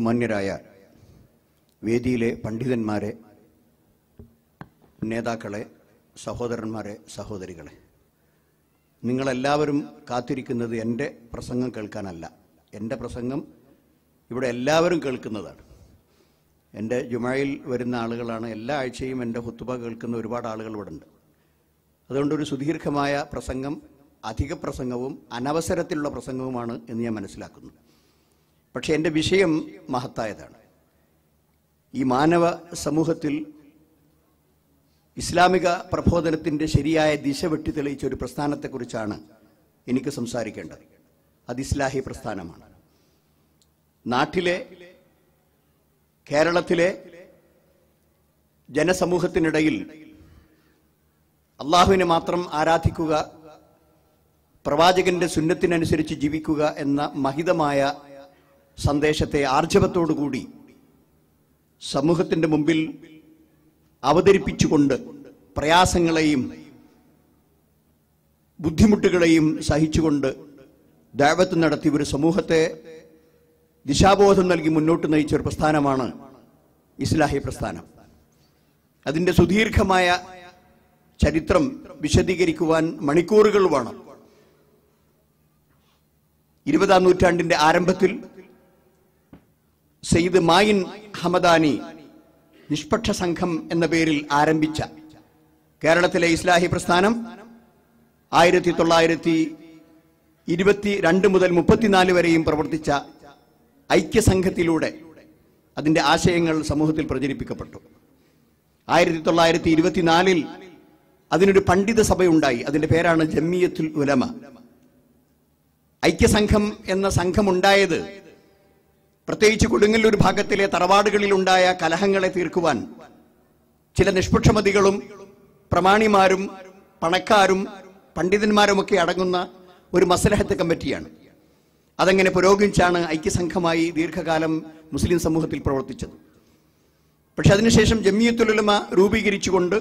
ബഹുമാന്യരായ വേദിയിലെ പണ്ഡിതന്മാരെ, നേതാക്കളെ, സഹോദരന്മാരെ, സഹോദരികളെ, നിങ്ങളെല്ലാവരും കാത്തിരിക്കുന്നത് എൻ്റെ പ്രസംഗം കേൾക്കാനല്ല. എൻ്റെ പ്രസംഗം ഇവിടെ എല്ലാവരും കേൾക്കുന്നതാണ്. എൻ്റെ ജുമയിൽ വരുന്ന ആളുകളാണ്. എല്ലാ ആഴ്ചയും എൻ്റെ ഹുത്തുബ കേൾക്കുന്ന ഒരുപാട് ആളുകൾ ഇവിടെ ഉണ്ട്. അതുകൊണ്ടൊരു സുദീർഘമായ പ്രസംഗം അധിക പ്രസംഗവും അനവസരത്തിലുള്ള പ്രസംഗവുമാണ് എന്ന് ഞാൻ മനസ്സിലാക്കുന്നു. പക്ഷേ എൻ്റെ വിഷയം മഹത്തായതാണ്. ഈ മാനവ സമൂഹത്തിൽ ഇസ്ലാമിക പ്രബോധനത്തിൻ്റെ ശരിയായ ദിശ വെട്ടിത്തെളിയിച്ച ഒരു പ്രസ്ഥാനത്തെക്കുറിച്ചാണ് എനിക്ക് സംസാരിക്കേണ്ടത്. അത് ഇസ്ലാഹി പ്രസ്ഥാനമാണ്. നാട്ടിലെ, കേരളത്തിലെ ജനസമൂഹത്തിനിടയിൽ അള്ളാഹുവിനെ മാത്രം ആരാധിക്കുക, പ്രവാചകന്റെ സുന്നത്തിനനുസരിച്ച് ജീവിക്കുക എന്ന മഹിതമായ സന്ദേശത്തെ ആർജവത്തോടുകൂടി സമൂഹത്തിൻ്റെ മുമ്പിൽ അവതരിപ്പിച്ചുകൊണ്ട് പ്രയാസങ്ങളെയും ബുദ്ധിമുട്ടുകളെയും സഹിച്ചുകൊണ്ട് ദഅവത്ത് നടത്തി ഒരു സമൂഹത്തെ ദിശാബോധം നൽകി മുന്നോട്ട് നയിച്ച ഒരു പ്രസ്ഥാനമാണ് ഇസ്ലാഹി പ്രസ്ഥാനം. അതിൻ്റെ സുദീർഘമായ ചരിത്രം വിശദീകരിക്കുവാൻ മണിക്കൂറുകൾ വേണം. 20-ാം നൂറ്റാണ്ടിൻ്റെ ആരംഭത്തിൽ സയ്യിദ് മായിൻ ഹമദാനി നിഷ്പക്ഷ സംഘം എന്ന പേരിൽ ആരംഭിച്ച കേരളത്തിലെ ഇസ്ലാഹി പ്രസ്ഥാനം 1922 മുതൽ 34 വരെയും പ്രവർത്തിച്ച ഐക്യസംഘത്തിലൂടെ അതിൻ്റെ ആശയങ്ങൾ സമൂഹത്തിൽ പ്രചരിപ്പിക്കപ്പെട്ടു. 1924 അതിനൊരു പണ്ഡിത സഭയുണ്ടായി. അതിൻ്റെ പേരാണ് ജമിയത്തുൽ ഉലമ. ഐക്യസംഘം എന്ന സംഘമുണ്ടായത് പ്രത്യേകിച്ച് കൊടുങ്ങല്ലൂർ ഭാഗത്തിലെ തറവാടുകളിലുണ്ടായ കലഹങ്ങളെ തീർക്കുവാൻ ചില നിഷ്പക്ഷമതികളും പ്രമാണിമാരും പണക്കാരും പണ്ഡിതന്മാരുമൊക്കെ അടങ്ങുന്ന ഒരു മസ്ലഹത്ത് കമ്മിറ്റിയാണ്. അതങ്ങനെ പുരോഗമിച്ചാണ് ഐക്യസംഘമായി ദീർഘകാലം മുസ്ലിം സമൂഹത്തിൽ പ്രവർത്തിച്ചത്. പക്ഷെ അതിനുശേഷം ജമിയത്തുൽ ഉലമ രൂപീകരിച്ചുകൊണ്ട്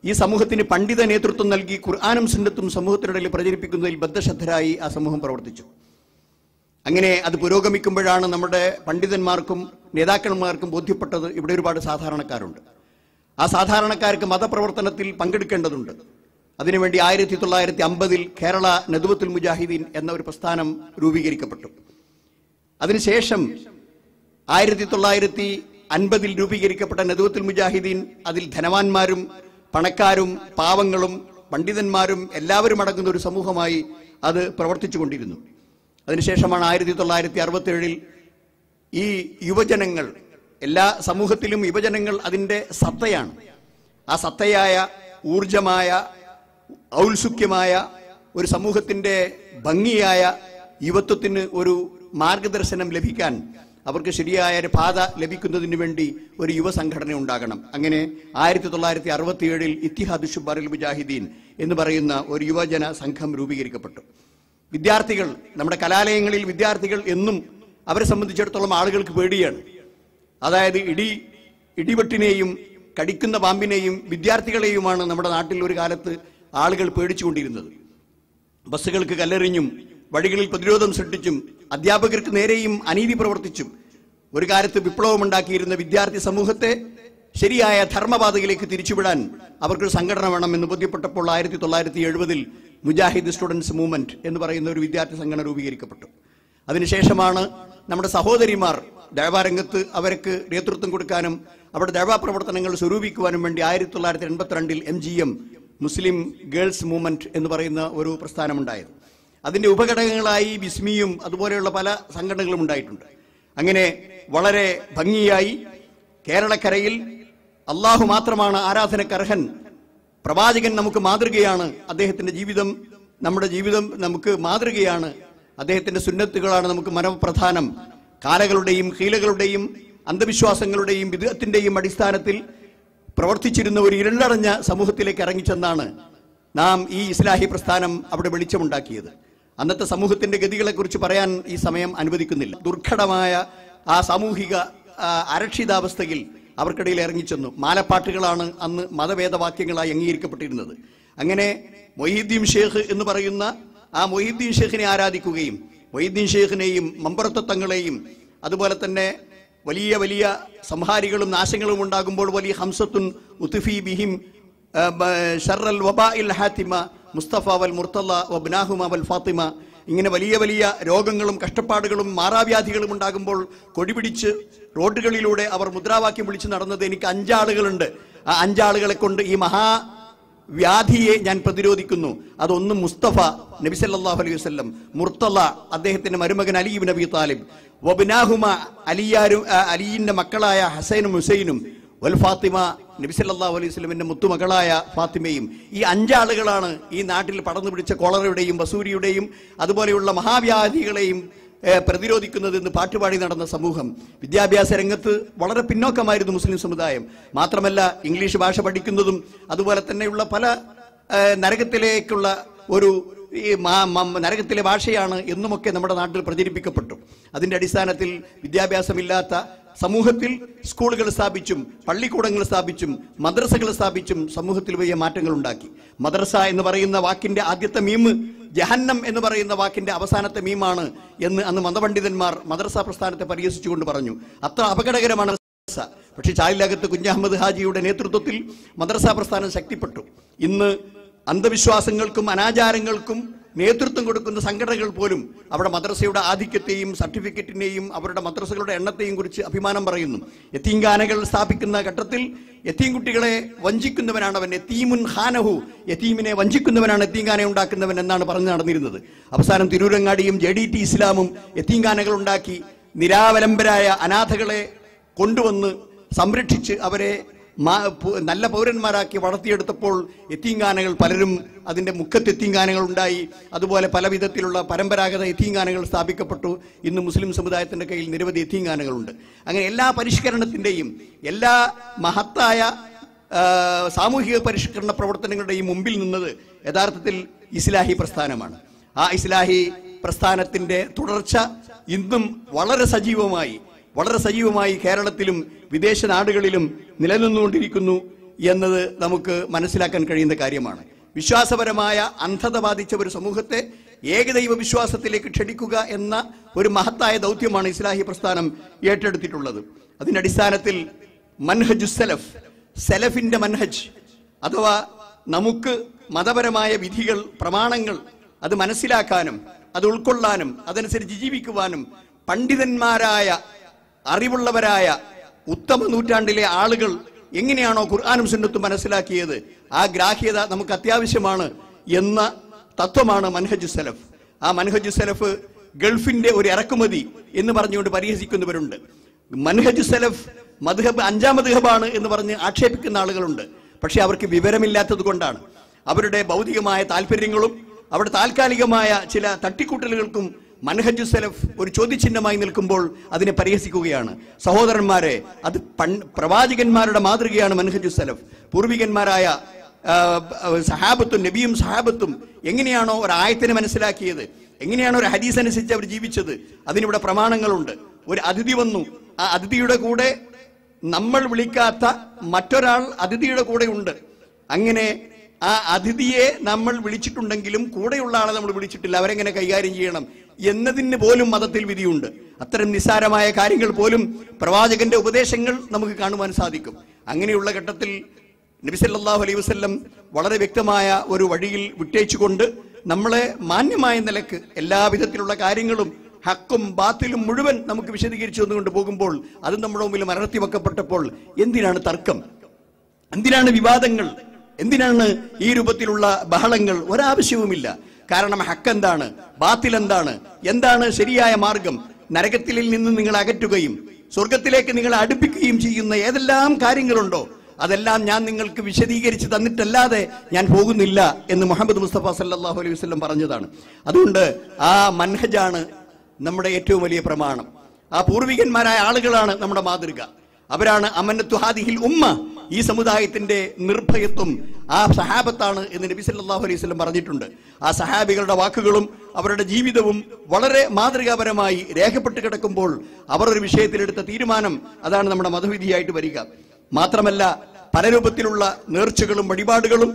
ഈ സമൂഹത്തിന് പണ്ഡിത നേതൃത്വം നൽകി ഖുർആനും സുന്നത്തും സമൂഹത്തിനിടയിൽ പ്രചരിപ്പിക്കുന്നതിൽ ബദ്ധശ്രദ്ധരായി ആ സമൂഹം പ്രവർത്തിച്ചു. അങ്ങനെ അത് പുരോഗമിക്കുമ്പോഴാണ് നമ്മുടെ പണ്ഡിതന്മാർക്കും നേതാക്കന്മാർക്കും ബോധ്യപ്പെട്ടത് ഇവിടെ ഒരുപാട് സാധാരണക്കാരുണ്ട്. ആ സാധാരണക്കാർക്ക് മതപ്രവർത്തനത്തിൽ പങ്കെടുക്കേണ്ടതുണ്ട്. അതിനുവേണ്ടി 1950 കേരള നദ്വത്തുൽ മുജാഹിദീൻ എന്ന ഒരു പ്രസ്ഥാനം രൂപീകരിക്കപ്പെട്ടു. അതിനുശേഷം 1950 രൂപീകരിക്കപ്പെട്ട നദ്വത്തുൽ മുജാഹിദീൻ അതിൽ ധനവാന്മാരും പണക്കാരും പാവങ്ങളും പണ്ഡിതന്മാരും എല്ലാവരും അടങ്ങുന്ന ഒരു സമൂഹമായി അത് പ്രവർത്തിച്ചു കൊണ്ടിരുന്നു. അതിനുശേഷമാണ് 1967 ഈ യുവജനങ്ങൾ, എല്ലാ സമൂഹത്തിലും യുവജനങ്ങൾ അതിൻ്റെ സത്തയാണ്. ആ സത്തയായ ഊർജമായ ഔത്സുക്യമായ ഒരു സമൂഹത്തിൻ്റെ ഭംഗിയായ യുവത്വത്തിന് ഒരു മാർഗദർശനം ലഭിക്കാൻ, അവർക്ക് ശരിയായ ഒരു പാത ലഭിക്കുന്നതിന് വേണ്ടി ഒരു യുവസംഘടന ഉണ്ടാകണം. അങ്ങനെ 1967 ഇത്തിഹാദ് ശുബാറുൽ മുജാഹിദീൻ എന്ന് പറയുന്ന ഒരു യുവജന സംഘം രൂപീകരിക്കപ്പെട്ടു. വിദ്യാർത്ഥികൾ, നമ്മുടെ കലാലയങ്ങളിൽ വിദ്യാർത്ഥികൾ എന്നും അവരെ സംബന്ധിച്ചിടത്തോളം ആളുകൾക്ക് പേടിയാണ്. അതായത് ഇടിവെട്ടിനെയും കടിക്കുന്ന പാമ്പിനെയും വിദ്യാർത്ഥികളെയുമാണ് നമ്മുടെ നാട്ടിൽ ഒരു കാലത്ത് ആളുകൾ പേടിച്ചുകൊണ്ടിരുന്നത്. ബസ്സുകൾക്ക് കല്ലെറിഞ്ഞും വഴികളിൽ പ്രതിരോധം സൃഷ്ടിച്ചും അധ്യാപകർക്ക് നേരെയും അനീതി പ്രവർത്തിച്ചും ഒരു കാലത്ത് വിപ്ലവമുണ്ടാക്കിയിരുന്ന വിദ്യാർത്ഥി സമൂഹത്തെ ശരിയായ ധർമ്മപാതയിലേക്ക് തിരിച്ചുവിടാൻ അവർക്കൊരു സംഘടന വേണമെന്ന് ബോധ്യപ്പെട്ടപ്പോൾ 1970 മുജാഹിദ് സ്റ്റുഡൻസ് മൂവ്മെന്റ് എന്ന് പറയുന്ന ഒരു വിദ്യാർത്ഥി സംഘടന രൂപീകരിക്കപ്പെട്ടു. അതിനുശേഷമാണ് നമ്മുടെ സഹോദരിമാർ ദഅവ രംഗത്ത് അവർക്ക് നേതൃത്വം കൊടുക്കാനും അവിടെ ദഅവ പ്രവർത്തനങ്ങൾ സ്വരൂപിക്കുവാനും വേണ്ടി 1982 MGM മുസ്ലിം ഗേൾസ് മൂവ്മെന്റ് എന്ന് പറയുന്ന ഒരു പ്രസ്ഥാനമുണ്ടായത്. അതിൻ്റെ ഉപഘടകങ്ങളായി ബിസ്മിയും അതുപോലെയുള്ള പല സംഘടനകളും ഉണ്ടായിട്ടുണ്ട്. അങ്ങനെ വളരെ ഭംഗിയായി കേരളക്കരയിൽ അള്ളാഹു മാത്രമാണ് ആരാധനക്കർഹൻ, പ്രവാചകൻ നമുക്ക് മാതൃകയാണ്, അദ്ദേഹത്തിൻ്റെ ജീവിതം നമ്മുടെ ജീവിതം നമുക്ക് മാതൃകയാണ്, അദ്ദേഹത്തിൻ്റെ സുന്നത്തുകളാണ് നമുക്ക് മരപ്രധാനം, കാലകളുടെയും ഹീലകളുടെയും അന്ധവിശ്വാസങ്ങളുടെയും ബിദ്അത്തിൻ്റെയും അടിസ്ഥാനത്തിൽ പ്രവർത്തിച്ചിരുന്ന ഒരു ഇരുളടഞ്ഞ സമൂഹത്തിലേക്ക് ഇറങ്ങിച്ചെന്നാണ് നാം ഈ ഇസ്ലാഹി പ്രസ്ഥാനം അവിടെ വെളിച്ചമുണ്ടാക്കിയത്. അന്നത്തെ സമൂഹത്തിൻ്റെ ഗതികളെക്കുറിച്ച് പറയാൻ ഈ സമയം അനുവദിക്കുന്നില്ല. ദുർഘടമായ ആ സാമൂഹിക അരക്ഷിതാവസ്ഥയിൽ അവർക്കിടയിൽ ഇറങ്ങിച്ചെന്നു. മാലപ്പാട്ടുകളാണ് അന്ന് മതവേദവാക്യങ്ങളായി അംഗീകരിക്കപ്പെട്ടിരുന്നത്. അങ്ങനെ മൊഹീദ്ദീൻ ഷേഖ് എന്ന് പറയുന്ന ആ മൊഹീദ്ദീൻ ഷേഖിനെ ആരാധിക്കുകയും മൊഹീദ്ദീൻ ഷേഖിനെയും മമ്പറത്വങ്ങളെയും അതുപോലെ തന്നെ വലിയ വലിയ സംഹാരികളും നാശങ്ങളും ഉണ്ടാകുമ്പോൾ വലിയ ഹംസത്തുൻ ഉത്ഫി ബിഹിം ഷർറൽ വബാഇൽ ഹാത്തിമ മുസ്തഫ വൽ മുർത്തല വബ്നാഹുമ വൽ ഫാത്തിമ, ഇങ്ങനെ വലിയ വലിയ രോഗങ്ങളും കഷ്ടപ്പാടുകളും മാറാവ്യാധികളും ഉണ്ടാകുമ്പോൾ കൊടിപിടിച്ച് റോഡുകളിലൂടെ അവർ മുദ്രാവാക്യം വിളിച്ച് നടന്നത് എനിക്ക് 5 ആളുകളുണ്ട്, ആ 5 ആളുകളെ കൊണ്ട് ഈ മഹാവ്യാധിയെ ഞാൻ പ്രതിരോധിക്കുന്നു. അതൊന്ന് മുസ്തഫ നബി സല്ലല്ലാഹു അലൈഹി വസല്ലം, മുർത്തല അദ്ദേഹത്തിന്റെ മരുമകൻ അലി ഇബ്നു അബി താലിബ്, വബ്നാഹുമ അലിയുടെ മക്കളായ ഹസൈനും ഹുസൈനും, വൽ ഫാത്തിമ നബി സല്ലല്ലാഹു അലൈഹി വസല്ലമിന്റെ മുത്തുമകളായ ഫാത്തിമയും. ഈ 5 ആളുകളാണ് ഈ നാട്ടിൽ പടർന്നു പിടിച്ച കോളറയുടെയും വസൂരിയുടെയും അതുപോലെയുള്ള മഹാവ്യാധികളെയും പ്രതിരോധിക്കുന്നത് എന്ന് പാട്ടുപാടി നടന്ന സമൂഹം. വിദ്യാഭ്യാസ രംഗത്ത് വളരെ പിന്നോക്കമായിരുന്നു മുസ്ലിം സമുദായം. മാത്രമല്ല ഇംഗ്ലീഷ് ഭാഷ പഠിക്കുന്നതും അതുപോലെ തന്നെയുള്ള പല നരകത്തിലേക്കുള്ള ഒരു നരകത്തിലെ ഭാഷയാണ് എന്നുമൊക്കെ നമ്മുടെ നാട്ടിൽ പ്രചരിപ്പിക്കപ്പെട്ടു. അതിന്റെ അടിസ്ഥാനത്തിൽ വിദ്യാഭ്യാസമില്ലാത്ത സമൂഹത്തിൽ സ്കൂളുകൾ സ്ഥാപിച്ചും പള്ളിക്കൂടങ്ങൾ സ്ഥാപിച്ചും മദ്രസകൾ സ്ഥാപിച്ചും സമൂഹത്തിൽ വലിയ മാറ്റങ്ങൾ ഉണ്ടാക്കി. മദ്രസ എന്ന് പറയുന്ന വാക്കിന്റെ ആദ്യത്തെ മീം ജഹന്നം എന്ന് പറയുന്ന വാക്കിന്റെ അവസാനത്തെ മീമാണ് എന്ന് അന്ന് മതപണ്ഡിതന്മാർ മദ്രസ പ്രസ്ഥാനത്തെ പരിഹസിച്ചുകൊണ്ട് പറഞ്ഞു. അത്ര അപകടകരമാണ് മദ്രസ. പക്ഷെ ചാലിലകത്ത് കുഞ്ഞഹമ്മദ് ഹാജിയുടെ നേതൃത്വത്തിൽ മദ്രസ പ്രസ്ഥാനം ശക്തിപ്പെട്ടു. ഇന്ന് അന്ധവിശ്വാസങ്ങൾക്കും അനാചാരങ്ങൾക്കും നേതൃത്വം കൊടുക്കുന്ന സംഘടനകൾ പോലും അവിടെ മദ്രസയുടെ ആധിക്യത്തെയും സർട്ടിഫിക്കറ്റിനെയും അവരുടെ മദ്രസകളുടെ എണ്ണത്തെയും കുറിച്ച് അഭിമാനം പറയുന്നു. യതീംഖാനകൾ സ്ഥാപിക്കുന്ന ഘട്ടത്തിൽ യതീം കുട്ടികളെ വഞ്ചിക്കുന്നവനാണ് അവൻ, യതീമുൻ ഖാനഹു, യതീമിനെ വഞ്ചിക്കുന്നവനാണ് യതീംഖാന ഉണ്ടാക്കുന്നവൻ എന്നാണ് പറഞ്ഞു നടന്നിരുന്നത്. അവസാനം തിരൂരങ്ങാടിയും JDT ഇസ്ലാമും യതീംഖാനകൾ ഉണ്ടാക്കി നിരാവലംബരായ അനാഥകളെ കൊണ്ടുവന്ന് സംരക്ഷിച്ച് അവരെ നല്ല പൗരന്മാരാക്കി വളർത്തിയെടുത്തപ്പോൾ യതീംഖാനകൾ പലരും അതിൻ്റെ മുഖത്ത് യതീംഖാനകൾ ഉണ്ടായി. അതുപോലെ പല വിധത്തിലുള്ള പരമ്പരാഗത യതീംഖാനകൾ സ്ഥാപിക്കപ്പെട്ടു. ഇന്ന് മുസ്ലിം സമുദായത്തിൻ്റെ കയ്യിൽ നിരവധി യതീംഖാനകളുണ്ട്. അങ്ങനെ എല്ലാ പരിഷ്കരണത്തിൻ്റെയും എല്ലാ മഹത്തായ സാമൂഹിക പരിഷ്കരണ പ്രവർത്തനങ്ങളുടെയും മുമ്പിൽ നിന്നത് യഥാർത്ഥത്തിൽ ഇസ്ലാഹി പ്രസ്ഥാനമാണ്. ആ ഇസ്ലാഹി പ്രസ്ഥാനത്തിൻ്റെ തുടർച്ച ഇന്നും വളരെ സജീവമായി കേരളത്തിലും വിദേശ നാടുകളിലും നിലനിന്നുകൊണ്ടിരിക്കുന്നു എന്നത് നമുക്ക് മനസ്സിലാക്കാൻ കഴിയുന്ന കാര്യമാണ്. വിശ്വാസപരമായ അന്ധത ബാധിച്ച ഒരു സമൂഹത്തെ ഏകദൈവ വിശ്വാസത്തിലേക്ക് ക്ഷണിക്കുക എന്ന ഒരു മഹത്തായ ദൗത്യമാണ് ഇസ്ലാഹി പ്രസ്ഥാനം ഏറ്റെടുത്തിട്ടുള്ളത്. അതിന്റെ അടിസ്ഥാനത്തിൽ മൻഹജു സലഫ്, സലഫിന്റെ മൻഹജ് അഥവാ നമുക്ക് മതപരമായ വിധികൾ പ്രമാണങ്ങൾ അത് മനസ്സിലാക്കാനും അത് ഉൾക്കൊള്ളാനും അതനുസരിച്ച് ജീവിക്കുവാനും പണ്ഡിതന്മാരായ അറിവുള്ളവരായ ഉത്തമ നൂറ്റാണ്ടിലെ ആളുകൾ എങ്ങനെയാണോ ഖുർആനും സുന്നത്തും മനസ്സിലാക്കിയത് ആ ഗ്രാഹ്യത നമുക്ക് അത്യാവശ്യമാണ് എന്ന തത്വമാണ് മൻഹജു സലഫ്. ആ മൻഹജു സലഫ് ഗൾഫിന്റെ ഒരു ഇറക്കുമതി എന്ന് പറഞ്ഞുകൊണ്ട് പരിഹസിക്കുന്നവരുണ്ട്. മൻഹജു സലഫ് മദ്ഹബ് 5ാം മദ്ഹബാണ് എന്ന് പറഞ്ഞ് ആക്ഷേപിക്കുന്ന ആളുകളുണ്ട്. പക്ഷെ അവർക്ക് വിവരമില്ലാത്തത് കൊണ്ടാണ്. അവരുടെ ഭൗതികമായ താല്പര്യങ്ങളും അവിടെ താൽക്കാലികമായ ചില തട്ടിക്കൂട്ടലുകൾക്കും മൻഹജു സലഫ് ഒരു ചോദ്യചിഹ്നമായി നിൽക്കുമ്പോൾ അതിനെ പരിഹസിക്കുകയാണ്. സഹോദരന്മാരെ, അത് പ്രവാചകന്മാരുടെ മാതൃകയാണ് മൻഹജു സലഫ്. പൂർവികന്മാരായ സഹാബത്തും നബിയും സഹാബത്തും എങ്ങനെയാണോ ഒരു ആയത്തിനെ മനസ്സിലാക്കിയത്, എങ്ങനെയാണോ ഒരു ഹദീസ് അനുസരിച്ച് അവർ ജീവിച്ചത്, അതിനിവിടെ പ്രമാണങ്ങളുണ്ട്. ഒരു അതിഥി വന്നു, ആ അതിഥിയുടെ കൂടെ നമ്മൾ വിളിക്കാത്ത മറ്റൊരാൾ അതിഥിയുടെ കൂടെ ഉണ്ട്. അങ്ങനെ ആ അതിഥിയെ നമ്മൾ വിളിച്ചിട്ടുണ്ടെങ്കിലും കൂടെയുള്ള ആളെ നമ്മൾ വിളിച്ചിട്ടില്ല, അവരെങ്ങനെ കൈകാര്യം ചെയ്യണം എന്നതിന് പോലും മതത്തിൽ വിധിയുണ്ട്. അത്തരം നിസ്സാരമായ കാര്യങ്ങൾ പോലും പ്രവാചകന്റെ ഉപദേശങ്ങൾ നമുക്ക് കാണുവാൻ സാധിക്കും. അങ്ങനെയുള്ള ഘട്ടത്തിൽ നബി സല്ലല്ലാഹു അലൈഹി വസല്ലം വളരെ വ്യക്തമായ ഒരു വഴിയിൽ വിട്ടേച്ചുകൊണ്ട് നമ്മളെ മാന്യമായ നിലക്ക് എല്ലാവിധത്തിലുള്ള കാര്യങ്ങളും ഹക്കും ബാത്തിലും മുഴുവൻ നമുക്ക് വിശദീകരിച്ചു തന്നുകൊണ്ട് പോകുമ്പോൾ അത് നമ്മുടെ മുമ്പിൽ മലർത്തി വെക്കപ്പെട്ടപ്പോൾ എന്തിനാണ് തർക്കം, എന്തിനാണ് വിവാദങ്ങൾ, എന്തിനാണ് ഈ രൂപത്തിലുള്ള ബഹളങ്ങൾ? ഒരാവശ്യവുമില്ല. കാരണം ഹക്ക് എന്താണ്, ബാത്തിൽ എന്താണ്, എന്താണ് ശരിയായ മാർഗം, നരകത്തിൽ നിന്ന് നിങ്ങളെ അകറ്റുകയും സ്വർഗത്തിലേക്ക് നിങ്ങളെ അടുപ്പിക്കുകയും ചെയ്യുന്ന ഏതെല്ലാം കാര്യങ്ങളുണ്ടോ അതെല്ലാം ഞാൻ നിങ്ങൾക്ക് വിശദീകരിച്ച് തന്നിട്ടല്ലാതെ ഞാൻ പോകുന്നില്ല എന്ന് മുഹമ്മദ് മുസ്തഫ സല്ലല്ലാഹു അലൈഹി വസല്ലം പറഞ്ഞതാണ്. അതുകൊണ്ട് ആ മൻഹജാണ് നമ്മുടെ ഏറ്റവും വലിയ പ്രമാണം. ആ പൂർവികന്മാരായ ആളുകളാണ് നമ്മുടെ മാതൃക. അവരാണ് അമന്നത്തു ഹാദിഹിൽ ഉമ്മ, ഈ സമുദായത്തിന്റെ നിർഭയത്വം ആ സഹാബത്താണ് എന്ന് നബി സല്ലല്ലാഹു അലൈഹി വസല്ലം പറഞ്ഞിട്ടുണ്ട്. ആ സഹാബികളുടെ വാക്കുകളും അവരുടെ ജീവിതവും വളരെ മാതൃകാപരമായി രേഖപ്പെട്ട് കിടക്കുമ്പോൾ അവർ ഒരു വിഷയത്തിലെടുത്ത തീരുമാനം അതാണ് നമ്മുടെ മതവിധിയായിട്ട് വരിക. മാത്രമല്ല പല രൂപത്തിലുള്ള നേർച്ചകളും വഴിപാടുകളും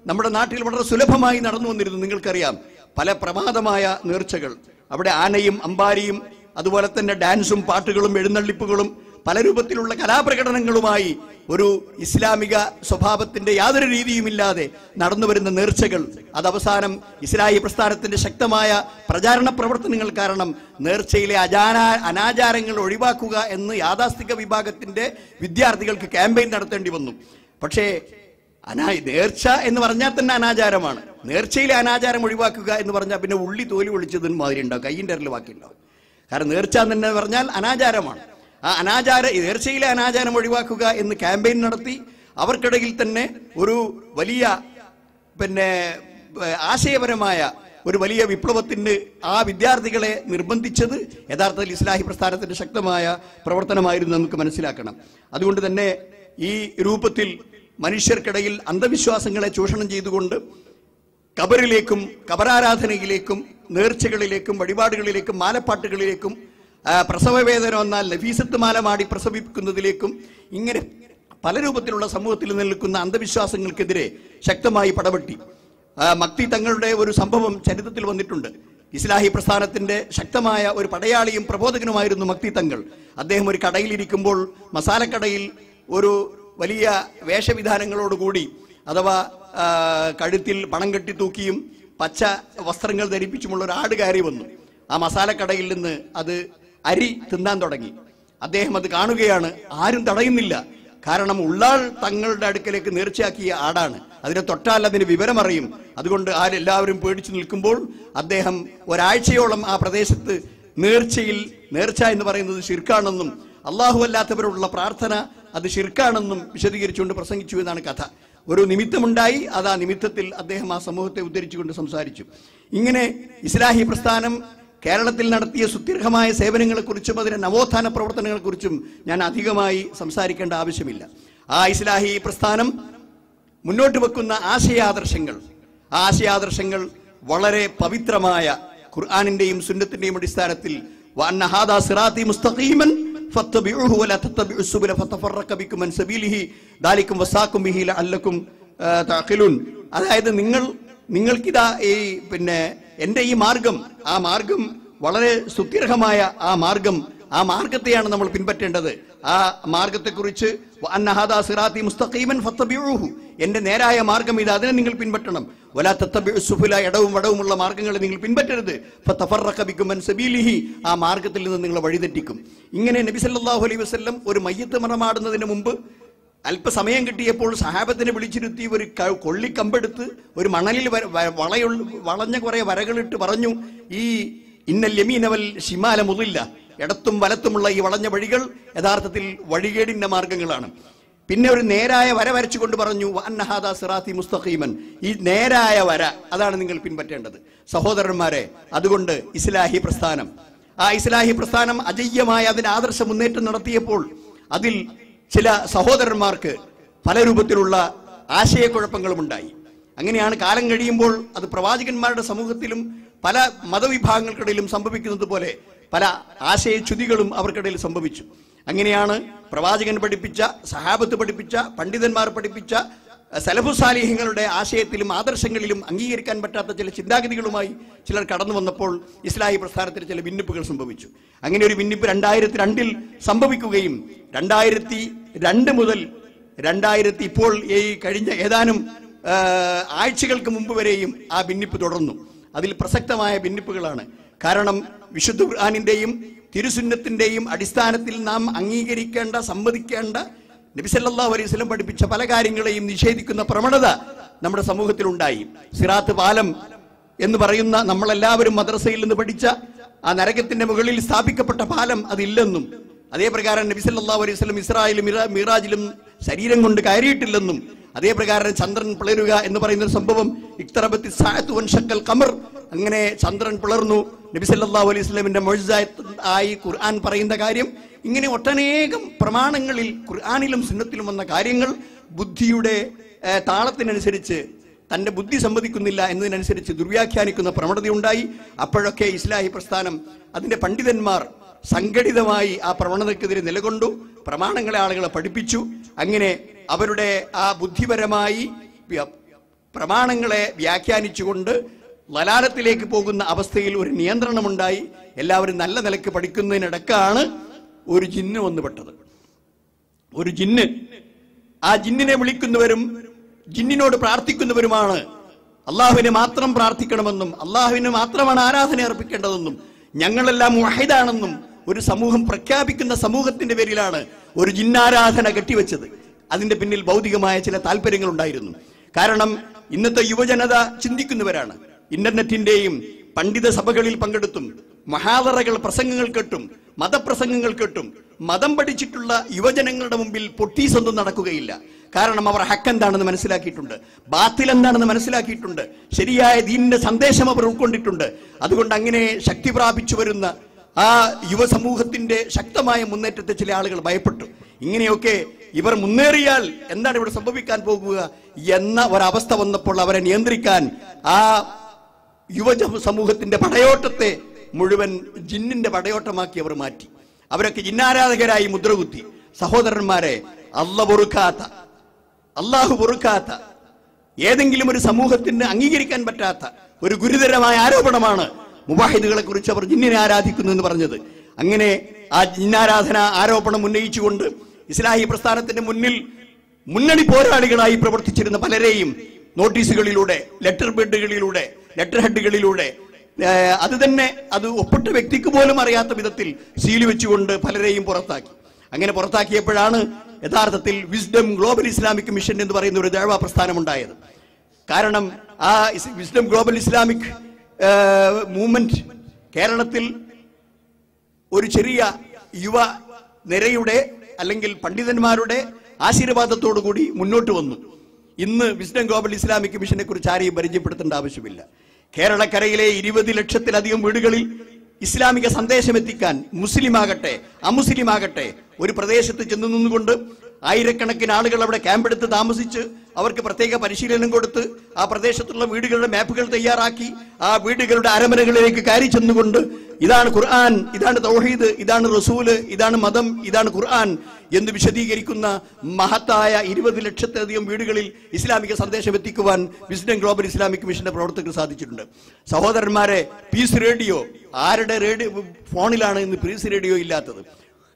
നമ്മുടെ നാട്ടിൽ വളരെ സുലഭമായി നടന്നു വന്നിരുന്നു. നിങ്ങൾക്കറിയാം, പല പ്രമാദമായ നേർച്ചകൾ, അവിടെ ആനയും അമ്പാരിയും അതുപോലെ തന്നെ ഡാൻസും പാട്ടുകളും എഴുന്നള്ളിപ്പുകളും പല രൂപത്തിലുള്ള കലാപ്രകടനങ്ങളുമായി ഒരു ഇസ്ലാമിക സ്വഭാവത്തിന്റെ യാതൊരു രീതിയുമില്ലാതെ നടന്നു വരുന്ന നേർച്ചകൾ, അത് അവസാനം ഇസ്ലാഹി പ്രസ്ഥാനത്തിന്റെ ശക്തമായ പ്രചാരണ പ്രവർത്തനങ്ങൾ കാരണം നേർച്ചയിലെ അനാചാരങ്ങൾ ഒഴിവാക്കുക എന്ന് യാഥാസ്ഥിക വിഭാഗത്തിന്റെ വിദ്യാർത്ഥികൾക്ക് ക്യാമ്പയിൻ നടത്തേണ്ടി വന്നു. പക്ഷേ നേർച്ച എന്ന് പറഞ്ഞാൽ തന്നെ അനാചാരമാണ്. നേർച്ചയിലെ അനാചാരം ഒഴിവാക്കുക എന്ന് പറഞ്ഞാൽ പിന്നെ ഉള്ളി തോലി ഒളിച്ചതിന് മാതിരി ഉണ്ടാവും, കയ്യിൻ്റെ അരൽ ബാക്കിയുണ്ടാവും. കാരണം നേർച്ച എന്ന് പറഞ്ഞാൽ അനാചാരമാണ്. ആ നേർച്ചയിലെ അനാചാരം ഒഴിവാക്കുക എന്ന് ക്യാമ്പയിൻ നടത്തി അവർക്കിടയിൽ തന്നെ ഒരു വലിയ ആശയപരമായ ഒരു വലിയ വിപ്ലവത്തിന് ആ വിദ്യാർത്ഥികളെ നിർബന്ധിച്ചത് യഥാർത്ഥത്തിൽ ഇസ്ലാഹി പ്രസ്ഥാനത്തിന്റെ ശക്തമായ പ്രവർത്തനമായിരുന്നു നമുക്ക് മനസ്സിലാക്കണം. അതുകൊണ്ട് തന്നെ ഈ രൂപത്തിൽ മനുഷ്യർക്കിടയിൽ അന്ധവിശ്വാസങ്ങളെ ചൂഷണം ചെയ്തുകൊണ്ട് ഖബറിലേക്കും ഖബറാരാധനയിലേക്കും നേർച്ചകളിലേക്കും വഴിപാടുകളിലേക്കും മാലപ്പാട്ടുകളിലേക്കും പ്രസവവേദന വന്നാൽ നഫീസത്ത് മാല മാടി പ്രസവിക്കുന്നതിലേക്കും ഇങ്ങനെ പല രൂപത്തിലുള്ള സമൂഹത്തിൽ നിൽക്കുന്ന അന്ധവിശ്വാസങ്ങൾക്കെതിരെ ശക്തമായി പടവെട്ടി. മക്തി തങ്ങളുടെ ഒരു സംഭവം ചരിത്രത്തിൽ വന്നിട്ടുണ്ട്. ഇസ്ലാഹി പ്രസ്ഥാനത്തിന്റെ ശക്തമായ ഒരു പടയാളിയും പ്രബോധകനുമായിരുന്നു മക്തി തങ്ങൾ. അദ്ദേഹം ഒരു കടയിലിരിക്കുമ്പോൾ മസാലക്കടയിൽ ഒരു വലിയ വേഷവിധാനങ്ങളോടുകൂടി, അഥവാ കഴുത്തിൽ പണം കെട്ടി തൂക്കിയും പച്ച വസ്ത്രങ്ങൾ ധരിപ്പിച്ചുമുള്ള ഒരു ആട് കയറി വന്നു. ആ മസാലക്കടയിൽ നിന്ന് അത് അരി തിന്നാൻ തുടങ്ങി. അദ്ദേഹം അത് കാണുകയാണ്, ആരും തടയുന്നില്ല. കാരണം ഉള്ളാൾ തങ്ങളുടെ അടുക്കലേക്ക് നേർച്ചയാക്കിയ ആടാണ്, അതിനെ തൊട്ടാൽ അതിന് വിവരമറിയും. അതുകൊണ്ട് എല്ലാവരും പേടിച്ചു നിൽക്കുമ്പോൾ അദ്ദേഹം ഒരാഴ്ചയോളം ആ പ്രദേശത്ത് നേർച്ച എന്ന് പറയുന്നത് ശിർക്കാണെന്നും അള്ളാഹു അല്ലാത്തവരോടുള്ള പ്രാർത്ഥന അത് ശിർക്കാണെന്നും വിശദീകരിച്ചുകൊണ്ട് പ്രസംഗിച്ചു എന്നാണ് കഥ. ഒരു നിമിത്തമുണ്ടായി, അത് ആ നിമിത്തത്തിൽ അദ്ദേഹം ആ സമൂഹത്തെ ഉദ്ധരിച്ചുകൊണ്ട് സംസാരിച്ചു. ഇങ്ങനെ ഇസ്ലാഹി പ്രസ്ഥാനം കേരളത്തിൽ നടത്തിയ സുദീർഘമായ സേവനങ്ങളെക്കുറിച്ചും അതിന്റെ നവോത്ഥാന പ്രവർത്തനങ്ങളെക്കുറിച്ചും ഞാൻ അധികമായി സംസാരിക്കേണ്ട ആവശ്യമില്ല. ആ ഇസ്ലാഹി പ്രസ്ഥാനം മുന്നോട്ട് വെക്കുന്ന ആശയാദർശങ്ങൾ വളരെ പവിത്രമായ ഖുർആനിന്റെയും സുന്നത്തിന്റെയും അടിസ്ഥാനത്തിൽ വഅന്ന ഹാദാ സിറാത്തി മുസ്തഖീമൻ ഫത്തബിഉഹു വലാ തത്തബിഉ സുബുല ഫതഫറഖ ബികും അൻ സബീലിഹി ദാലികും വസാഖും ബിഹി ലഅല്ലകും തഅഖിലൂൻ. അതായത് നിങ്ങൾക്കിതാ ഈ എൻ്റെ ഈ മാർഗം, ആ മാർഗം വളരെ സുദീർഘമായ ആ മാർഗത്തെയാണ് നമ്മൾ പിൻപറ്റേണ്ടത്. ആ മാർഗത്തെക്കുറിച്ച് വഅന്ന ഹാദാ സിറാത്തി മുസ്തഖീമൻ ഫത്തബിഉഹു, എൻ്റെ നേരായ മാർഗം ഇത്, അതിനെ നിങ്ങൾ പിൻപറ്റണം. വലാ തത്തബിഉ സുബുല, ഇടവും വടവുമുള്ള മാർഗങ്ങളെ നിങ്ങൾ പിൻപറ്റരുത്. ഫതഫറഖ ബികും അൻ സബീലിഹി, ആ മാർഗത്തിൽ നിന്ന് നിങ്ങൾ വഴിതെറ്റിക്കും. ഇങ്ങനെ നബി സല്ലല്ലാഹു അലൈഹി വസല്ലം ഒരു മയ്യത്ത് മറമാടുന്നതിന് മുമ്പ് അല്പസമയം കിട്ടിയപ്പോൾ സഹാബത്തിനെ വിളിച്ചിരുത്തി ഒരു കൊള്ളിക്കമ്പെടുത്ത് ഒരു മണലിൽ വളഞ്ഞ കുറെ വരകളിട്ട് പറഞ്ഞു, ഈ ഇന്നൽ യമീന വൽ ശിമാല മുദില്ല, ഇടത്തും വലത്തുമുള്ള ഈ വളഞ്ഞ വഴികൾ യഥാർത്ഥത്തിൽ വഴികേടിന്റെ മാർഗങ്ങളാണ്. പിന്നെ ഒരു നേരായ വര വരച്ചുകൊണ്ട് പറഞ്ഞു വഅന്ന ഹാദാ സിറാത്തി മുസ്തഖീമൻ, ഈ നേരായ വര അതാണ് നിങ്ങൾ പിൻപറ്റേണ്ടത്. സഹോദരന്മാരെ, അതുകൊണ്ട് ഇസ്ലാഹി പ്രസ്ഥാനം അജയ്യമായ അതിന്റെ ആദർശ മുന്നേറ്റം നടത്തിയപ്പോൾ അതിൽ ചില സഹോദരന്മാർക്ക് പല രൂപത്തിലുള്ള ആശയക്കുഴപ്പങ്ങളും ഉണ്ടായി. അങ്ങനെയാണ് കാലം കഴിയുമ്പോൾ അത് പ്രവാചകന്മാരുടെ സമൂഹത്തിലും പല മതവിഭാഗങ്ങൾക്കിടയിലും സംഭവിക്കുന്നത് പോലെ പല ആശയച്യുതികളും അവർക്കിടയിൽ സംഭവിച്ചു. അങ്ങനെയാണ് പ്രവാചകൻ പഠിപ്പിച്ച, സഹാബത്ത് പഠിപ്പിച്ച, പണ്ഡിതന്മാർ പഠിപ്പിച്ച സലഫുസാലിഹ്യങ്ങളുടെ ആശയത്തിലും ആദർശങ്ങളിലും അംഗീകരിക്കാൻ പറ്റാത്ത ചില ചിന്താഗതികളുമായി ചിലർ കടന്നു വന്നപ്പോൾ ഇസ്ലാഹി പ്രസ്ഥാനത്തിൽ ചില ഭിന്നിപ്പുകൾ സംഭവിച്ചു. അങ്ങനെ ഒരു ഭിന്നിപ്പ് 2002 സംഭവിക്കുകയും 2002 മുതൽ ഇപ്പോൾ ഈ കഴിഞ്ഞ ഏതാനും ആഴ്ചകൾക്ക് മുമ്പ് വരെയും ആ ഭിന്നിപ്പ് തുടർന്നു. അതിൽ പ്രസക്തമായ ഭിന്നിപ്പുകളാണ്. കാരണം വിശുദ്ധ ഖുർആനിന്റെയും തിരുസുന്നത്തിന്റെയും അടിസ്ഥാനത്തിൽ നാം അംഗീകരിക്കേണ്ട, സമ്മതിക്കേണ്ട നബി സല്ലല്ലാഹു അലൈഹി വസല്ലം പഠിപ്പിച്ച പല കാര്യങ്ങളെയും നിഷേധിക്കുന്ന പ്രവണത നമ്മുടെ സമൂഹത്തിലുണ്ടായി. സിറാത്ത് പാലം എന്ന് പറയുന്ന നമ്മളെല്ലാവരും മദ്രസയിൽ നിന്ന് പഠിച്ച ആ നരകത്തിന്റെ മുകളിൽ സ്ഥാപിക്കപ്പെട്ട പാലം അതില്ലെന്നും, അതേപ്രകാരം നബി സല്ലല്ലാഹു അലൈഹി വസല്ലം ഇസ്രായിലും മിറാജിലും ശരീരം കൊണ്ട് കയറിയിട്ടില്ലെന്നും, അതേപ്രകാരം ചന്ദ്രൻ പിളരുക എന്ന് പറയുന്ന ഒരു സംഭവം, ഇഖ്തറബത്തി സാഅത്തു വൻഷക്കൽ ഖമർ, അങ്ങനെ ചന്ദ്രൻ പിളർന്നു, നബി സല്ലല്ലാഹു അലൈഹി വസല്ലമിന്റെ മുഅ്ജിസത്ത് ആയി ഖുർആൻ പറയുന്ന കാര്യം, ഇങ്ങനെ ഒട്ടനേകം പ്രമാണങ്ങളിൽ ഖുർആനിലും സുന്നത്തിലും വന്ന കാര്യങ്ങൾ ബുദ്ധിയുടെ താളത്തിനനുസരിച്ച്, തന്റെ ബുദ്ധി സമ്മതിക്കുന്നില്ല എന്നതിനനുസരിച്ച് ദുർവ്യാഖ്യാനിക്കുന്ന പ്രവണതയുണ്ടായി. അപ്പോഴൊക്കെ ഇസ്ലാഹി പ്രസ്ഥാനം, അതിന്റെ പണ്ഡിതന്മാർ സംഘടിതമായി ആ പ്രവണതയ്ക്കെതിരെ നിലകൊണ്ടു, പ്രമാണങ്ങളെ ആളുകളെ പഠിപ്പിച്ചു. അങ്ങനെ അവരുടെ ആ ബുദ്ധിപരമായി പ്രമാണങ്ങളെ വ്യാഖ്യാനിച്ചുകൊണ്ട് ലലാലത്തിലേക്ക് പോകുന്ന അവസ്ഥയിൽ ഒരു നിയന്ത്രണമുണ്ടായി. എല്ലാവരും നല്ല നിലയ്ക്ക് പഠിക്കുന്നതിനിടക്കാണ് ഒരു ജിന്ന് വന്നുപെട്ടത്. ഒരു ജിന്ന്, ആ ജിന്നിനെ വിളിക്കുന്നവരും ജിന്നിനോട് പ്രാർത്ഥിക്കുന്നവരുമാണ് അള്ളാഹുവിനെ മാത്രം പ്രാർത്ഥിക്കണമെന്നും അള്ളാഹുവിന് മാത്രമാണ് ആരാധന അർപ്പിക്കേണ്ടതെന്നും ഞങ്ങളെല്ലാം മുവഹിദാണെന്നും ഒരു സമൂഹം പ്രഖ്യാപിക്കുന്ന സമൂഹത്തിന്റെ പേരിലാണ് ഒരു ജിന്നാരാധന കെട്ടിവെച്ചത്. അതിന്റെ പിന്നിൽ ഭൗതികമായ ചില താല്പര്യങ്ങൾ ഉണ്ടായിരുന്നു. കാരണം ഇന്നത്തെ യുവജനത ചിന്തിക്കുന്നവരാണ്. ഇന്റർനെറ്റിന്റെയും പണ്ഡിത സഭകളിൽ പങ്കെടുത്തും മഹാദറകൾ പ്രസംഗങ്ങൾ കേട്ടും മതപ്രസംഗങ്ങൾ കേട്ടും മതം പഠിച്ചിട്ടുള്ള യുവജനങ്ങളുടെ മുമ്പിൽ പൊട്ടീസൊന്നും നടക്കുകയില്ല. കാരണം അവർ ഹക്ക് എന്താണെന്ന് മനസ്സിലാക്കിയിട്ടുണ്ട്, ബാത്തിൽ എന്താണെന്ന് മനസ്സിലാക്കിയിട്ടുണ്ട്, ശരിയായ ദീനിന്റെ സന്ദേശം അവർ ഉൾക്കൊണ്ടിട്ടുണ്ട്. അതുകൊണ്ട് അങ്ങനെ ശക്തി പ്രാപിച്ചു വരുന്ന ആ യുവസമൂഹത്തിന്റെ ശക്തമായ മുന്നേറ്റത്തെ ചില ആളുകൾ ഭയപ്പെട്ടു. ഇങ്ങനെയൊക്കെ ഇവർ മുന്നേറിയാൽ എന്താണ് ഇവിടെ സംഭവിക്കാൻ പോകുക എന്ന ഒരവസ്ഥ വന്നപ്പോൾ അവരെ നിയന്ത്രിക്കാൻ ആ യുവജന സമൂഹത്തിന്റെ പടയോട്ടത്തെ മുഴുവൻ ജിന്നിന്റെ പടയോട്ടമാക്കി അവർ മാറ്റി. അവരൊക്കെ ജിന്നാരാധകരായി മുദ്രകുത്തി. സഹോദരന്മാരെ, അള്ളാഹു പൊറുക്കാത്ത ഏതെങ്കിലും ഒരു സമൂഹത്തിന് അംഗീകരിക്കാൻ പറ്റാത്ത ഒരു ഗുരുതരമായ ആരോപണമാണ് മുവാഹിദുകളെ കുറിച്ച് അവർ ജിന്നിനെ ആരാധിക്കുന്നു എന്ന് പറഞ്ഞത്. അങ്ങനെ ആ ജിന്നാരാധന ആരോപണം ഉന്നയിച്ചുകൊണ്ട് ഇസ്ലാഹി പ്രസ്ഥാനത്തിന്റെ മുന്നിൽ മുന്നണി പോരാളികളായി പ്രവർത്തിച്ചിരുന്ന പലരെയും നോട്ടീസുകളിലൂടെ, ലെറ്റർ ബെഡുകളിലൂടെ, ലെറ്റർ ഹെഡുകളിലൂടെ അത് ഒപ്പിട്ട വ്യക്തിക്ക് പോലും അറിയാത്ത വിധത്തിൽ സീൽ വെച്ചുകൊണ്ട് പലരെയും പുറത്താക്കി. അങ്ങനെ പുറത്താക്കിയപ്പോഴാണ് യഥാർത്ഥത്തിൽ വിസ്ഡം ഗ്ലോബൽ ഇസ്ലാമിക് മിഷൻ എന്ന് പറയുന്ന ഒരു ദഅ്വ പ്രസ്ഥാനം ഉണ്ടായത്. കാരണം ആ വിസ്ഡം ഗ്ലോബൽ ഇസ്ലാമിക് മൂവ്മെന്റ് കേരളത്തിൽ ഒരു ചെറിയ യുവ നിരയുടെ അല്ലെങ്കിൽ പണ്ഡിതന്മാരുടെ ആശീർവാദത്തോടുകൂടി മുന്നോട്ട് വന്നു. ഇന്ന് വിസ്ഡം ഗ്ലോബൽ ഇസ്ലാമിക് മിഷനെ കുറിച്ച് ആരെയും പരിചയപ്പെടുത്തേണ്ട ആവശ്യമില്ല. കേരളക്കരയിലെ 20 ലക്ഷത്തിലധികം വീടുകളിൽ ഇസ്ലാമിക സന്ദേശം എത്തിക്കാൻ മുസ്ലിമാകട്ടെ അമുസ്ലിമാകട്ടെ ഒരു പ്രദേശത്ത് ചെന്ന് നിന്നുകൊണ്ട് ആയിരക്കണക്കിന് ആളുകൾ അവിടെ ക്യാമ്പെടുത്ത് താമസിച്ച് അവർക്ക് പ്രത്യേക പരിശീലനം കൊടുത്ത് ആ പ്രദേശത്തുള്ള വീടുകളുടെ മാപ്പുകൾ തയ്യാറാക്കി ആ വീടുകളുടെ അരമനകളിലേക്ക് കയറി ചെന്നുകൊണ്ട് ഇതാണ് ഖുർആൻ, ഇതാണ് തൗഹീദ്, ഇതാണ് റസൂല്, ഇതാണ് മതം, ഇതാണ് ഖുർആൻ എന്ന് വിശദീകരിക്കുന്ന മഹത്തായ 20 ലക്ഷത്തിലധികം വീടുകളിൽ ഇസ്ലാമിക സന്ദേശം എത്തിക്കുവാൻ വിസ്ഡം ഗ്ലോബൽ ഇസ്ലാമിക് മിഷന്റെ പ്രവർത്തകർക്ക് സാധിച്ചിട്ടുണ്ട്. സഹോദരന്മാരെ, പീസ് റേഡിയോ, ആരുടെ ഫോണിലാണ് ഇന്ന് പീസ് റേഡിയോ ഇല്ലാത്തത്?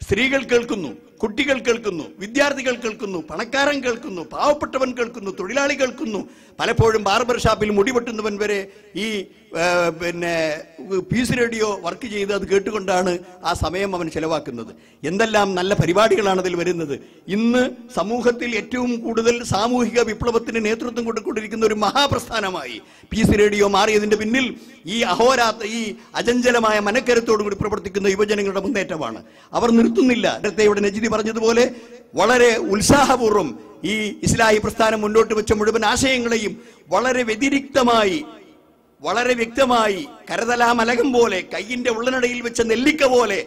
സ്ത്രീകൾ കേൾക്കുന്നു, കുട്ടികൾ കേൾക്കുന്നു, വിദ്യാർത്ഥികൾ കേൾക്കുന്നു, പണക്കാരൻ കേൾക്കുന്നു, പാവപ്പെട്ടവൻ കേൾക്കുന്നു, തൊഴിലാളി കേൾക്കുന്നു. പലപ്പോഴും ബാർബർ ഷാപ്പിൽ മുടിവെട്ടുന്നവൻ വരെ ഈ പീസ് റേഡിയോ വർക്ക് ചെയ്ത് അത് കേട്ടുകൊണ്ടാണ് ആ സമയം അവൻ ചെലവാക്കുന്നത്. എന്തെല്ലാം നല്ല പരിപാടികളാണ് അതിൽ വരുന്നത്. ഇന്ന് സമൂഹത്തിൽ ഏറ്റവും കൂടുതൽ സാമൂഹിക വിപ്ലവത്തിന് നേതൃത്വം കൊടുക്കൊണ്ടിരിക്കുന്ന ഒരു മഹാപ്രസ്ഥാനമായി പീസ് റേഡിയോ മാറിയതിന്റെ പിന്നിൽ ഈ ഈ അചഞ്ചലമായ മനക്കരുത്തോടുകൂടി പ്രവർത്തിക്കുന്ന യുവജനങ്ങളുടെ മുന്നേറ്റമാണ്. അവർ നിർത്തുന്നില്ല. നേരത്തെ ഇവിടെ നജിദി പറഞ്ഞതുപോലെ വളരെ ഉത്സാഹപൂർവ്വം ഈ ഇസ്ലാഹി പ്രസ്ഥാനം മുന്നോട്ട് വെച്ച മുഴുവൻ ആശയങ്ങളെയും വളരെ വ്യതിരിക്തമായി, വളരെ വ്യക്തമായി, കരതലാമലകം പോലെ, കയ്യിന്റെ ഉള്ളനടയിൽ വെച്ച നെല്ലിക്ക പോലെ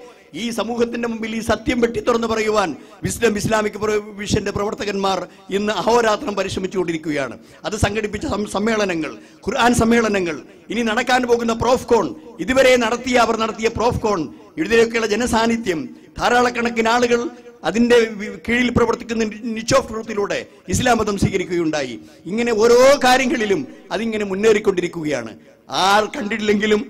ഈ സമൂഹത്തിന്റെ മുമ്പിൽ ഈ സത്യം വെട്ടിത്തുറന്ന് പറയുവാൻ വിസ്ഡം ഇസ്ലാമിക് മിഷന്റെ പ്രവർത്തകന്മാർ ഇന്ന് അഹോരാത്രം പരിശ്രമിച്ചുകൊണ്ടിരിക്കുകയാണ്. അത് സംഘടിപ്പിച്ച സമ്മേളനങ്ങൾ, ഖുർആൻ സമ്മേളനങ്ങൾ, ഇനി നടക്കാൻ പോകുന്ന പ്രോഫ്കോൺ, ഇതുവരെ അവർ നടത്തിയ പ്രോഫ്കോൺ, ഇതിലേക്കുള്ള ജനസാന്നിധ്യം, ധാരാളക്കണക്കിന് ആളുകൾ അതിന്റെ കീഴിൽ പ്രവർത്തിക്കുന്ന നിച്ച് ഓഫ് ട്രൂത്തിലൂടെ ഇസ്ലാം മതം സ്വീകരിക്കുകയുണ്ടായി. ഇങ്ങനെ ഓരോ കാര്യങ്ങളിലും അതിങ്ങനെ മുന്നേറിക്കൊണ്ടിരിക്കുകയാണ്. ആർ കണ്ടിട്ടില്ലെങ്കിലും,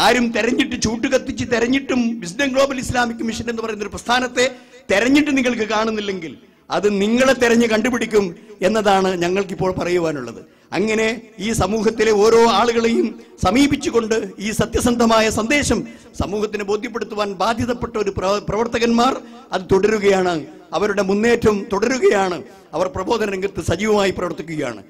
ആരും തെരഞ്ഞിട്ട് ചൂട്ടുകത്തിച്ച് തെരഞ്ഞിട്ടും വിസ്ഡം ഗ്ലോബൽ ഇസ്ലാമിക് മിഷൻ എന്ന് പറയുന്ന ഒരു പ്രസ്ഥാനത്തെ തെരഞ്ഞിട്ട് നിങ്ങൾക്ക് കാണുന്നില്ലെങ്കിൽ അത് നിങ്ങളെ തെരഞ്ഞ് കണ്ടുപിടിക്കും എന്നതാണ് ഞങ്ങൾക്കിപ്പോൾ പറയുവാനുള്ളത്. അങ്ങനെ ഈ സമൂഹത്തിലെ ഓരോ ആളുകളെയും സമീപിച്ചുകൊണ്ട് ഈ സത്യസന്ധമായ സന്ദേശം സമൂഹത്തിന് ബോധ്യപ്പെടുത്തുവാൻ ബാധ്യതപ്പെട്ട ഒരു പ്രവർത്തകന്മാർ അത് തുടരുകയാണ്. അവരുടെ മുന്നേറ്റം തുടരുകയാണ്. അവർ പ്രബോധന രംഗത്ത് സജീവമായി പ്രവർത്തിക്കുകയാണ്.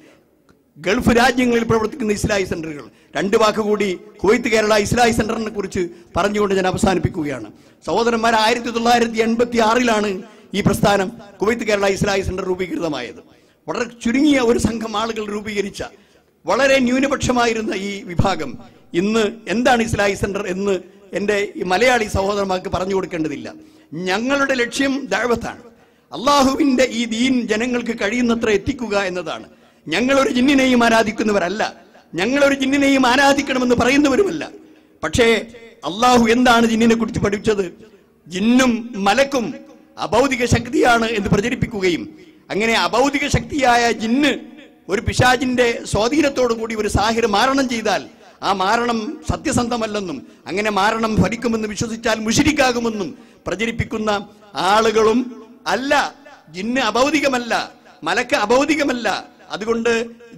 ഗൾഫ് രാജ്യങ്ങളിൽ പ്രവർത്തിക്കുന്ന ഇസ്ലാഹി സെന്ററുകൾ, 2 വാക്കുകൂടി കുവൈത്ത് കേരള ഇസ്ലാഹി സെന്ററിനെ കുറിച്ച് പറഞ്ഞുകൊണ്ട് ഞാൻ അവസാനിപ്പിക്കുകയാണ്. സഹോദരന്മാർ, 1986 ഈ പ്രസ്ഥാനം കുവൈത്ത് കേരള ഇസ്ലാഹി സെന്റർ രൂപീകൃതമായത്. വളരെ ചുരുങ്ങിയ ഒരു സംഘം ആളുകൾ രൂപീകരിച്ച വളരെ ന്യൂനപക്ഷമായിരുന്ന ഈ വിഭാഗം ഇന്ന് എന്താണ് ഇസ്ലാഹി സെന്റർ എന്ന് എൻ്റെ ഈ മലയാളി സഹോദരന്മാർക്ക് പറഞ്ഞു കൊടുക്കേണ്ടതില്ല. ഞങ്ങളുടെ ലക്ഷ്യം ദഅവത്താണ്. അള്ളാഹുവിന്റെ ഈ ദീൻ ജനങ്ങൾക്ക് കഴിയുന്നത്ര എത്തിക്കുക എന്നതാണ്. ഞങ്ങളൊരു ജിന്നിനെയും ആരാധിക്കുന്നവരല്ല, ഞങ്ങളൊരു ജിന്നിനെയും ആരാധിക്കണമെന്ന് പറയുന്നവരുമല്ല. പക്ഷേ അള്ളാഹു എന്താണ് ജിന്നിനെ കുറിച്ച് പഠിപ്പിച്ചത്? ജിന്നും മലക്കും അഭൗതിക ശക്തിയാണ് എന്ന് പ്രചരിപ്പിക്കുകയും അങ്ങനെ അഭൗതിക ശക്തിയായ ജിന്ന് ഒരു പിശാചിന്റെ സ്വാധീനത്തോടു കൂടി ഒരു സാഹിർ മാരണം ചെയ്താൽ ആ മാരണം സത്യസന്ധമല്ലെന്നും അങ്ങനെ മാരണം ഫലിക്കുമെന്ന് വിശ്വസിച്ചാൽ മുശ്രിക്കാകുമെന്നും പ്രചരിപ്പിക്കുന്ന ആളുകളും അല്ല ജിന്ന് അഭൗതികമല്ല, മലക്ക് അഭൗതികമല്ല. അതുകൊണ്ട്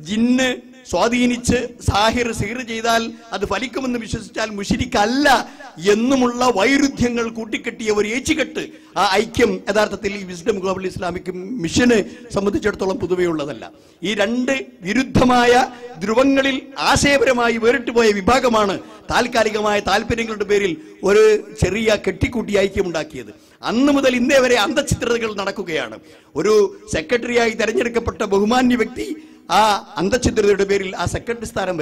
ജിന്ന് സ്വാധീനിച്ച് സിഹിർ ചെയ്താൽ അത് ഫലിക്കുമെന്ന് വിശ്വസിച്ചാൽ മുശ്രിക്കല്ല എന്നുമുള്ള വൈരുദ്ധ്യങ്ങൾ കൂട്ടിക്കെട്ടിയ ഒരു ഏച്ചുകെട്ട്, ആ ഐക്യം യഥാർത്ഥത്തിൽ ഈ വിസ്ഡം ഗ്ലോബൽ ഇസ്ലാമിക് മിഷനെ സംബന്ധിച്ചിടത്തോളം പൊതുവെയുള്ളതല്ല. ഈ രണ്ട് വിരുദ്ധമായ ധ്രുവങ്ങളിൽ ആശയപരമായി വേറിട്ടുപോയ വിഭാഗമാണ് താൽക്കാലികമായ താല്പര്യങ്ങളുടെ പേരിൽ ഒരു ചെറിയ കെട്ടിക്കൂട്ടി ഐക്യമുണ്ടാക്കിയത്. അന്ന് മുതൽ ഇന്നേ വരെ അന്തഛിദ്രതകൾ നടക്കുകയാണ്. ഒരു സെക്രട്ടറിയായി തെരഞ്ഞെടുക്കപ്പെട്ട ബഹുമാന്യ വ്യക്തി ആ അന്തഛിദ്രതയുടെ പേരിൽ ആ സെക്രട്ടറി സ്ഥാനം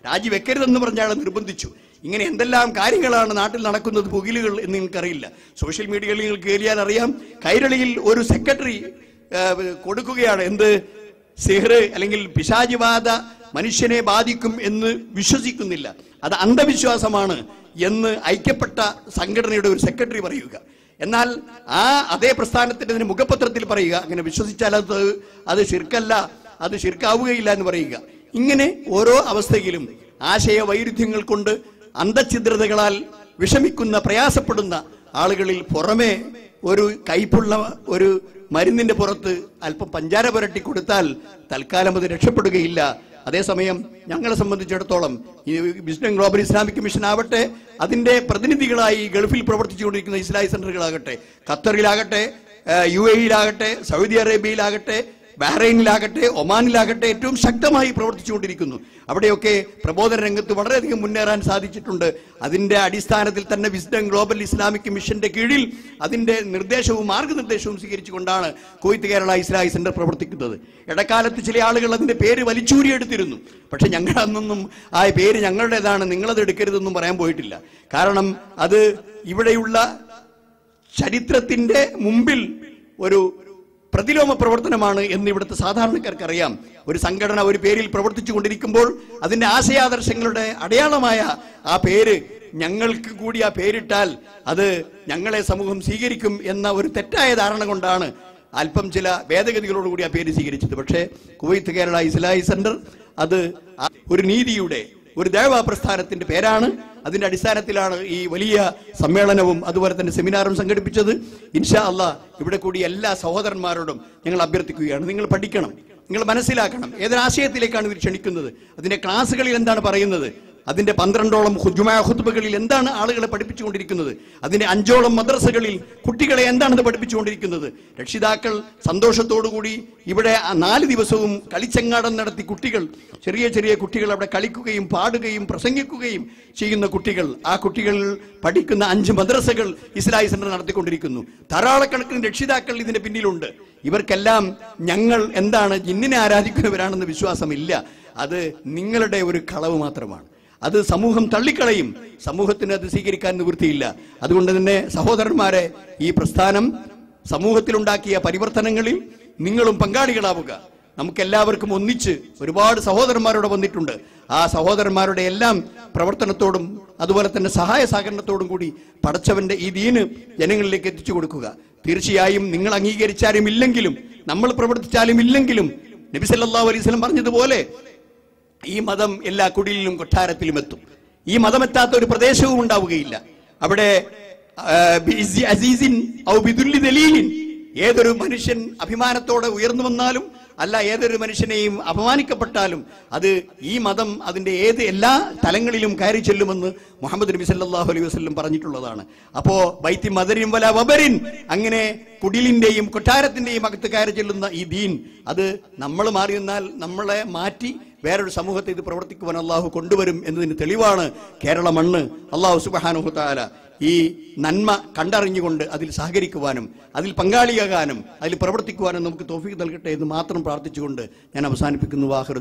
രാജിവെക്കരുതെന്ന് പറഞ്ഞാൽ നിർബന്ധിച്ചു. ഇങ്ങനെ എന്തെല്ലാം കാര്യങ്ങളാണ് നാട്ടിൽ നടക്കുന്നത്, പുകിലുകൾ എന്ന് നിങ്ങൾക്കറിയില്ല. സോഷ്യൽ മീഡിയയിൽ നിങ്ങൾ കയറിയാൽ അറിയാം. കൈരളിയിൽ ഒരു സെക്രട്ടറി കൊടുക്കുകയാണ് എന്ത്, സിഹിർ അല്ലെങ്കിൽ പിശാചിബാധ മനുഷ്യനെ ബാധിക്കും എന്ന് വിശ്വസിക്കുന്നില്ല, അത് അന്ധവിശ്വാസമാണ് എന്ന് ഐക്യപ്പെട്ട സംഘടനയുടെ ഒരു സെക്രട്ടറി പറയുക. എന്നാൽ അതേ പ്രസ്ഥാനത്തിന്റെ മുഖപത്രത്തിൽ പറയുക അങ്ങനെ വിശ്വസിച്ചാൽ അത് ശിർക്കല്ല, അത് ശിർക്കാവുകയില്ല എന്ന് പറയുക. ഇങ്ങനെ ഓരോ അവസ്ഥയിലും ആശയ വൈരുദ്ധ്യങ്ങൾ കൊണ്ട് അന്തഛിദ്രതകളാൽ വിഷമിക്കുന്ന പ്രയാസപ്പെടുന്ന ആളുകളിൽ പുറമെ ഒരു കയ്പുള്ള ഒരു മരുന്നിന്റെ പുറത്ത് അല്പം പഞ്ചാര പുരട്ടി കൊടുത്താൽ തൽക്കാലം അത് രക്ഷപ്പെടുകയില്ല. അതേസമയം ഞങ്ങളെ സംബന്ധിച്ചിടത്തോളം ഈ വിസ്ഡം ഗ്ലോബൽ ഇസ്ലാമിക് മിഷൻ ആവട്ടെ, അതിന്റെ പ്രതിനിധികളായി ഗൾഫിൽ പ്രവർത്തിച്ചുകൊണ്ടിരിക്കുന്ന ഇസ്ലാഹി സെന്ററുകളാകട്ടെ, ഖത്തറിലാകട്ടെ, UAE-യിലാകട്ടെ, സൗദി അറേബ്യയിലാകട്ടെ, ബഹ്റൈനിലാകട്ടെ, ഒമാനിലാകട്ടെ ഏറ്റവും ശക്തമായി പ്രവർത്തിച്ചുകൊണ്ടിരിക്കുന്നു. അവിടെയൊക്കെ പ്രബോധന രംഗത്ത് വളരെയധികം മുന്നേറാൻ സാധിച്ചിട്ടുണ്ട്. അതിന്റെ അടിസ്ഥാനത്തിൽ തന്നെ വിസ്ഡം ഗ്ലോബൽ ഇസ്ലാമിക് മിഷന്റെ കീഴിൽ അതിന്റെ നിർദ്ദേശവും മാർഗനിർദ്ദേശവും സ്വീകരിച്ചുകൊണ്ടാണ് കുവൈത്ത് കേരള ഇസ്ലാഹി സെന്റർ പ്രവർത്തിക്കുന്നത്. ഇടക്കാലത്ത് ചില ആളുകൾ അതിന്റെ പേര് വലിച്ചൂരിയെടുത്തിരുന്നു. പക്ഷെ ഞങ്ങൾ അന്നൊന്നും ആ പേര് ഞങ്ങളുടേതാണ്, നിങ്ങളത് എടുക്കരുതെന്നും പറയാൻ പോയിട്ടില്ല. കാരണം അത് ഇവിടെയുള്ള ചരിത്രത്തിന്റെ മുമ്പിൽ ഒരു പ്രതിലോമ പ്രവർത്തനമാണ് എന്ന് ഇവിടുത്തെ സാധാരണക്കാർക്ക് അറിയാം. ഒരു സംഘടന ഒരു പേരിൽ പ്രവർത്തിച്ചു കൊണ്ടിരിക്കുമ്പോൾ അതിന്റെ ആശയാദർശങ്ങളുടെ അടയാളമായ ആ പേര് ഞങ്ങൾക്ക് കൂടി ആ പേരിട്ടാൽ അത് ഞങ്ങളെ സമൂഹം സ്വീകരിക്കും എന്ന ഒരു തെറ്റായ ധാരണ കൊണ്ടാണ് അല്പം ചില ഭേദഗതികളോടുകൂടി ആ പേര് സ്വീകരിച്ചത്. പക്ഷേ കുവൈത്ത് കേരള ഇസ്ലാഹി സെന്റർ അത് ഒരു നീതിയുടെ ഒരു ദഅ്വാ പ്രസ്ഥാനത്തിന്റെ പേരാണ്. അതിന്റെ അടിസ്ഥാനത്തിലാണ് ഈ വലിയ സമ്മേളനവും അതുപോലെ തന്നെ സെമിനാറും സംഘടിപ്പിച്ചത്. ഇൻഷാ അല്ലാഹ് ഇവിടെ കൂടി എല്ലാ സഹോദരന്മാരോടും ഞങ്ങൾ അഭ്യർത്ഥിക്കുകയാണ്, നിങ്ങൾ പഠിക്കണം, നിങ്ങൾ മനസ്സിലാക്കണം ഏതൊരാശയത്തിലേക്കാണ് ഇവർ ക്ഷണിക്കുന്നത്, അതിന്റെ ക്ലാസ്സുകളിൽ എന്താണ് പറയുന്നത്, അതിന്റെ 12ഓളം ഖുത്ബകളിൽ എന്താണ് ആളുകളെ പഠിപ്പിച്ചുകൊണ്ടിരിക്കുന്നത്, അതിന്റെ 5ഓളം മദ്രസകളിൽ കുട്ടികളെ എന്താണ് പഠിപ്പിച്ചുകൊണ്ടിരിക്കുന്നത്. രക്ഷിതാക്കൾ സന്തോഷത്തോടുകൂടി ഇവിടെ 4 ദിവസവും കളിച്ചങ്ങാടം നടത്തി കുട്ടികൾ, ചെറിയ ചെറിയ കുട്ടികൾ അവിടെ കളിക്കുകയും പാടുകയും പ്രസംഗിക്കുകയും ചെയ്യുന്ന കുട്ടികൾ, ആ കുട്ടികൾ പഠിക്കുന്ന 5 മദ്രസകൾ ഇസ്ലാഹി സെന്റർ നടത്തിക്കൊണ്ടിരിക്കുന്നു. ധാരാളക്കണക്കിന് രക്ഷിതാക്കൾ ഇതിന്റെ പിന്നിലുണ്ട്. ഇവർക്കെല്ലാം ഞങ്ങൾ എന്താണ് ജിന്നിനെ ആരാധിക്കുന്നവരാണെന്ന് വിശ്വാസമില്ല. അത് നിങ്ങളുടെ ഒരു കളവ് മാത്രമാണ്. അത് സമൂഹം തള്ളിക്കളയും, സമൂഹത്തിന് അത് സ്വീകരിക്കാൻ നിവൃത്തിയില്ല. അതുകൊണ്ട് തന്നെ സഹോദരന്മാരെ, ഈ പ്രസ്ഥാനം സമൂഹത്തിലുണ്ടാക്കിയ പരിവർത്തനങ്ങളിൽ നിങ്ങളും പങ്കാളികളാവുക. നമുക്കെല്ലാവർക്കും ഒന്നിച്ച് ഒരുപാട് സഹോദരന്മാരോട് വന്നിട്ടുണ്ട്. ആ സഹോദരന്മാരുടെ എല്ലാം പ്രവർത്തനത്തോടും അതുപോലെ തന്നെ സഹായ സഹകരണത്തോടും കൂടി പടച്ചവന്റെ ഈ ദീന് ജനങ്ങളിലേക്ക് എത്തിച്ചു കൊടുക്കുക. തീർച്ചയായും നിങ്ങൾ അംഗീകരിച്ചാലും ഇല്ലെങ്കിലും, നമ്മൾ പ്രവർത്തിച്ചാലും ഇല്ലെങ്കിലും, നബി സല്ലല്ലാഹു അലൈഹി വസല്ലം പറഞ്ഞതുപോലെ ഈ മതം എല്ലാ കുടിലിലും കൊട്ടാരത്തിലും എത്തും. ഈ മതമെത്താത്ത ഒരു പ്രദേശവും ഉണ്ടാവുകയില്ല. അവിടെ ഏതൊരു മനുഷ്യൻ അഭിമാനത്തോടെ ഉയർന്നു വന്നാലും അല്ല, ഏതൊരു മനുഷ്യനെയും അപമാനിക്കപ്പെട്ടാലും അത് ഈ മതം അതിന്റെ എല്ലാ തലങ്ങളിലും കയറി ചെല്ലുമെന്ന് മുഹമ്മദ് നബി സല്ലല്ലാഹു അലൈഹി വസല്ലം പറഞ്ഞിട്ടുള്ളതാണ്. അപ്പോ ബൈത്തി മദരിൻ വല വബരിൻ, അങ്ങനെ കുടിലിന്റെയും കൊട്ടാരത്തിന്റെയും അകത്ത് കയറി ചെല്ലുന്ന ഈ ദീൻ, അത് നമ്മൾ മാറി നിന്നാൽ നമ്മളെ മാറ്റി വേറൊരു സമൂഹത്തെ ഇത് പ്രവർത്തിക്കുവാൻ അള്ളാഹു കൊണ്ടുവരും എന്നതിന് തെളിവാണ് കേരള മണ്ണ്. അള്ളാഹു സുബ്ഹാനഹു വ തആല ഈ നന്മ കണ്ടറിഞ്ഞുകൊണ്ട് അതിൽ സഹകരിക്കുവാനും അതിൽ പങ്കാളിയാകാനും അതിൽ പ്രവർത്തിക്കുവാനും നമുക്ക് തൗഫീഖ് നൽകട്ടെ എന്ന് മാത്രം പ്രാർത്ഥിച്ചുകൊണ്ട് ഞാൻ അവസാനിപ്പിക്കുന്നു.